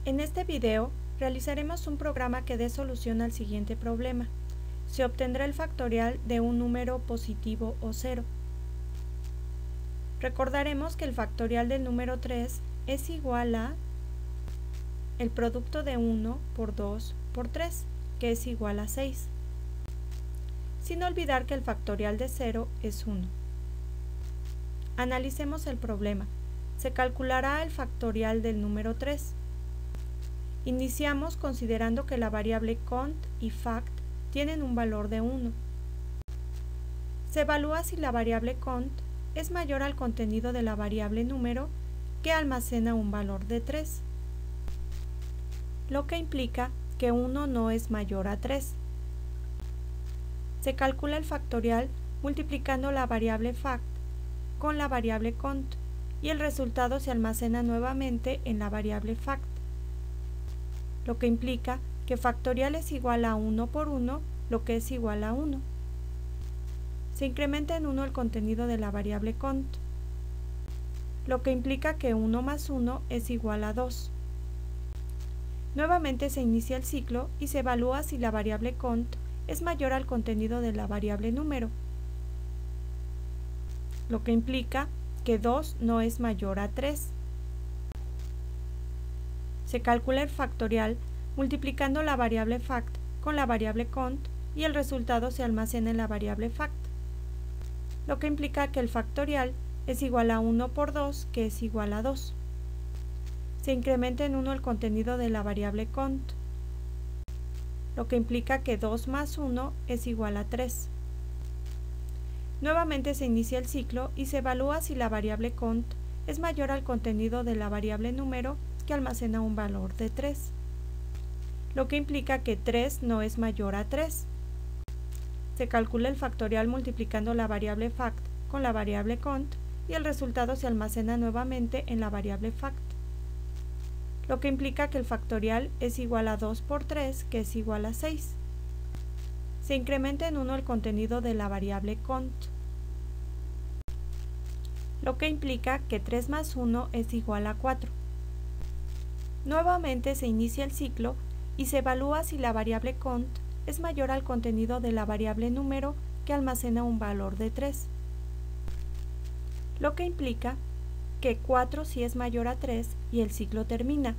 En este video realizaremos un programa que dé solución al siguiente problema. Se obtendrá el factorial de un número positivo o cero. Recordaremos que el factorial del número 3 es igual a el producto de 1 por 2 por 3, que es igual a 6. Sin olvidar que el factorial de 0 es 1. Analicemos el problema. Se calculará el factorial del número 3. Iniciamos considerando que la variable cont y fact tienen un valor de 1. Se evalúa si la variable cont es mayor al contenido de la variable número que almacena un valor de 3, lo que implica que 1 no es mayor a 3. Se calcula el factorial multiplicando la variable fact con la variable cont y el resultado se almacena nuevamente en la variable fact, lo que implica que factorial es igual a 1 por 1, lo que es igual a 1. Se incrementa en 1 el contenido de la variable cont, lo que implica que 1 más 1 es igual a 2. Nuevamente se inicia el ciclo y se evalúa si la variable cont es mayor al contenido de la variable número, lo que implica que 2 no es mayor a 3. Se calcula el factorial multiplicando la variable fact con la variable cont y el resultado se almacena en la variable fact, lo que implica que el factorial es igual a 1 por 2, que es igual a 2. Se incrementa en 1 el contenido de la variable cont, lo que implica que 2 más 1 es igual a 3. Nuevamente se inicia el ciclo y se evalúa si la variable cont es mayor al contenido de la variable número que almacena un valor de 3, lo que implica que 3 no es mayor a 3. Se calcula el factorial multiplicando la variable fact con la variable cont y el resultado se almacena nuevamente en la variable fact, lo que implica que el factorial es igual a 2 por 3, que es igual a 6. Se incrementa en 1 el contenido de la variable cont, lo que implica que 3 más 1 es igual a 4. Nuevamente se inicia el ciclo y se evalúa si la variable cont es mayor al contenido de la variable número que almacena un valor de 3, lo que implica que 4 sí es mayor a 3 y el ciclo termina,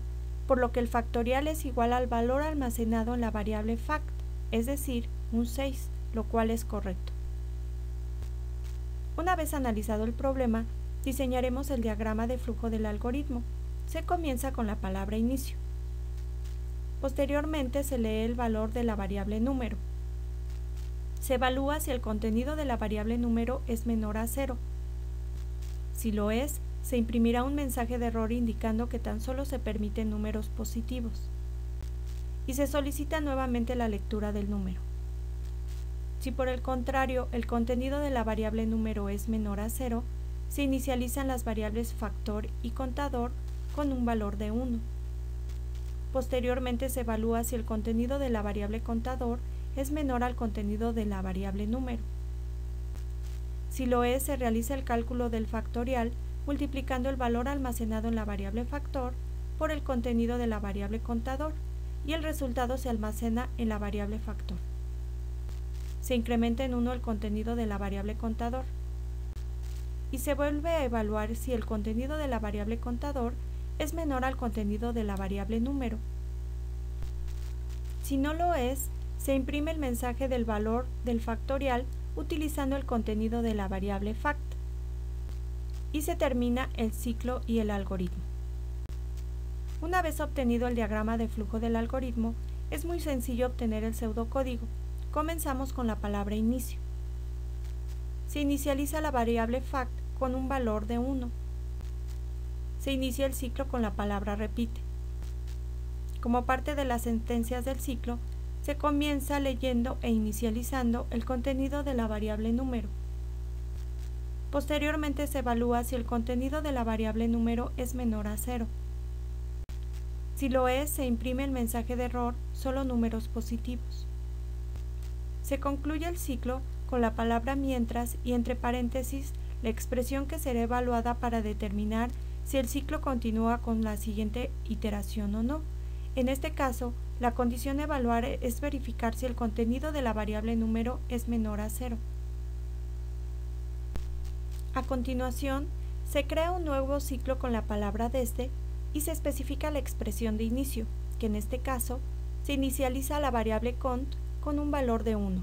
por lo que el factorial es igual al valor almacenado en la variable fact, es decir, un 6, lo cual es correcto. Una vez analizado el problema, diseñaremos el diagrama de flujo del algoritmo. Se comienza con la palabra inicio. Posteriormente se lee el valor de la variable número. Se evalúa si el contenido de la variable número es menor a 0. Si lo es, se imprimirá un mensaje de error indicando que tan solo se permiten números positivos. Y se solicita nuevamente la lectura del número. Si por el contrario el contenido de la variable número es menor a 0, se inicializan las variables factor y contador con un valor de 1. Posteriormente se evalúa si el contenido de la variable contador es menor al contenido de la variable número. Si lo es, se realiza el cálculo del factorial multiplicando el valor almacenado en la variable factor por el contenido de la variable contador y el resultado se almacena en la variable factor. Se incrementa en 1 el contenido de la variable contador y se vuelve a evaluar si el contenido de la variable contador es menor al contenido de la variable número. Si no lo es, se imprime el mensaje del valor del factorial utilizando el contenido de la variable fact y se termina el ciclo y el algoritmo. Una vez obtenido el diagrama de flujo del algoritmo, es muy sencillo obtener el pseudocódigo. Comenzamos con la palabra inicio. Se inicializa la variable fact con un valor de 1. Se inicia el ciclo con la palabra repite. Como parte de las sentencias del ciclo, se comienza leyendo e inicializando el contenido de la variable número. Posteriormente se evalúa si el contenido de la variable número es menor a 0. Si lo es, se imprime el mensaje de error, solo números positivos. Se concluye el ciclo con la palabra mientras y entre paréntesis la expresión que será evaluada para determinar si el ciclo continúa con la siguiente iteración o no, En este caso, la condición a evaluar es verificar si el contenido de la variable número es menor a 0. A continuación, se crea un nuevo ciclo con la palabra desde y se especifica la expresión de inicio, que en este caso se inicializa la variable cont con un valor de 1.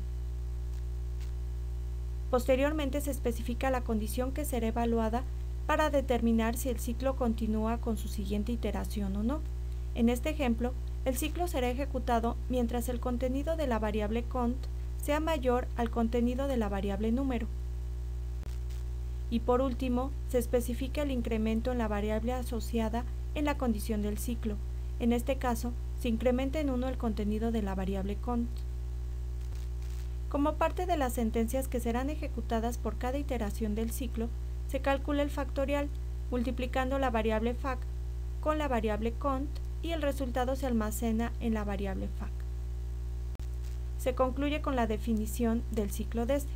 Posteriormente se especifica la condición que será evaluada para determinar si el ciclo continúa con su siguiente iteración o no. En este ejemplo, el ciclo será ejecutado mientras el contenido de la variable cont sea mayor al contenido de la variable número. Y por último, se especifica el incremento en la variable asociada en la condición del ciclo. En este caso, se incrementa en 1 el contenido de la variable cont. Como parte de las sentencias que serán ejecutadas por cada iteración del ciclo, se calcula el factorial, multiplicando la variable fac con la variable cont y el resultado se almacena en la variable fac. Se concluye con la definición del ciclo desde.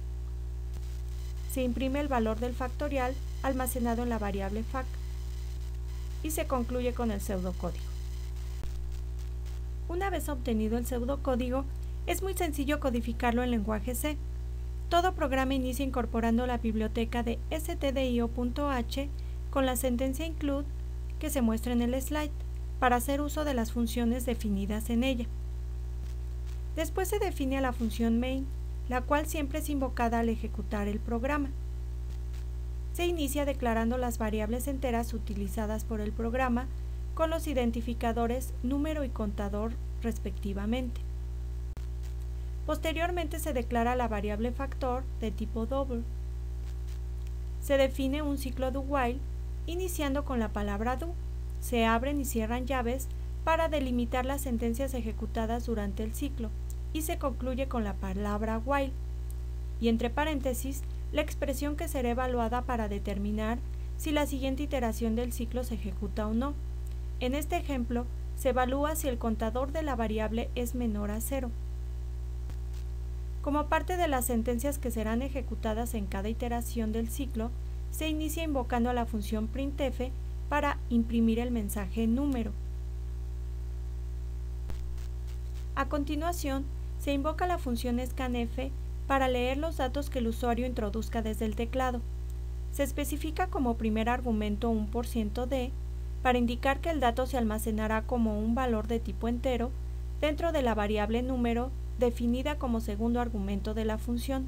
Se imprime el valor del factorial almacenado en la variable fac y se concluye con el pseudocódigo. Una vez obtenido el pseudocódigo, es muy sencillo codificarlo en lenguaje C. Todo programa inicia incorporando la biblioteca de stdio.h con la sentencia include que se muestra en el slide para hacer uso de las funciones definidas en ella. Después se define a la función main, la cual siempre es invocada al ejecutar el programa. Se inicia declarando las variables enteras utilizadas por el programa con los identificadores número y contador respectivamente. Posteriormente se declara la variable factor de tipo double. Se define un ciclo do while iniciando con la palabra do. Se abren y cierran llaves para delimitar las sentencias ejecutadas durante el ciclo y se concluye con la palabra while y entre paréntesis la expresión que será evaluada para determinar si la siguiente iteración del ciclo se ejecuta o no. En este ejemplo, se evalúa si el contador de la variable es menor a 0. Como parte de las sentencias que serán ejecutadas en cada iteración del ciclo, se inicia invocando a la función printf para imprimir el mensaje número. A continuación, se invoca la función scanf para leer los datos que el usuario introduzca desde el teclado. Se especifica como primer argumento un %d para indicar que el dato se almacenará como un valor de tipo entero dentro de la variable número definida como segundo argumento de la función.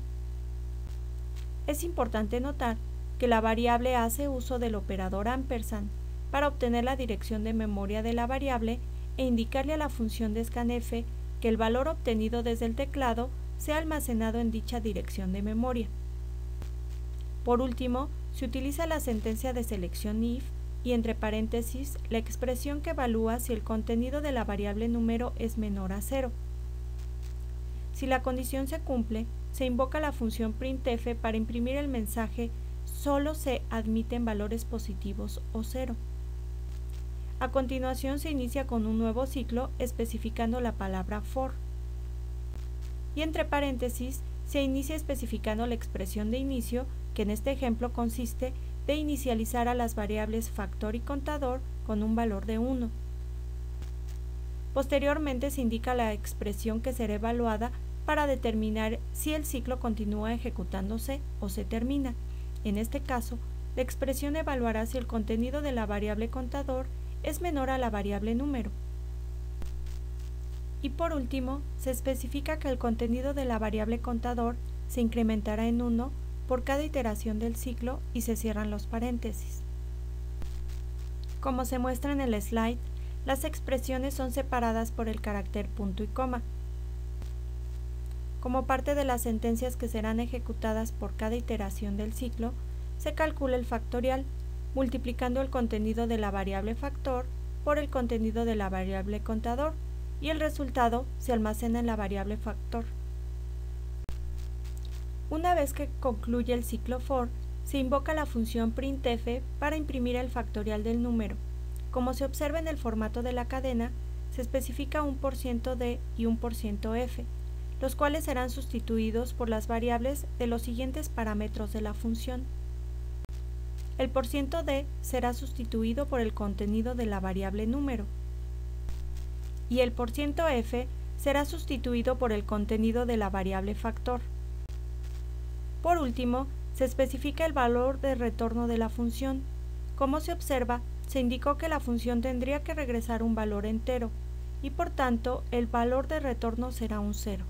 Es importante notar que la variable hace uso del operador ampersand para obtener la dirección de memoria de la variable e indicarle a la función de scanf que el valor obtenido desde el teclado sea almacenado en dicha dirección de memoria. Por último, se utiliza la sentencia de selección if y entre paréntesis la expresión que evalúa si el contenido de la variable número es menor a 0. Si la condición se cumple, se invoca la función printf para imprimir el mensaje solo se admiten valores positivos o 0. A continuación se inicia con un nuevo ciclo especificando la palabra for. Y entre paréntesis se inicia especificando la expresión de inicio que en este ejemplo consiste de inicializar a las variables factor y contador con un valor de 1. Posteriormente se indica la expresión que será evaluada para determinar si el ciclo continúa ejecutándose o se termina. En este caso, la expresión evaluará si el contenido de la variable contador es menor a la variable número. Y por último, se especifica que el contenido de la variable contador se incrementará en 1 por cada iteración del ciclo y se cierran los paréntesis. Como se muestra en el slide, las expresiones son separadas por el carácter punto y coma. Como parte de las sentencias que serán ejecutadas por cada iteración del ciclo, se calcula el factorial, multiplicando el contenido de la variable factor por el contenido de la variable contador, y el resultado se almacena en la variable factor. Una vez que concluye el ciclo for, se invoca la función printf para imprimir el factorial del número. Como se observa en el formato de la cadena, se especifica un %d y un %f, los cuales serán sustituidos por las variables de los siguientes parámetros de la función. El %d será sustituido por el contenido de la variable número. y el %f será sustituido por el contenido de la variable factor. Por último, se especifica el valor de retorno de la función. Como se observa, se indicó que la función tendría que regresar un valor entero, y por tanto el valor de retorno será un 0.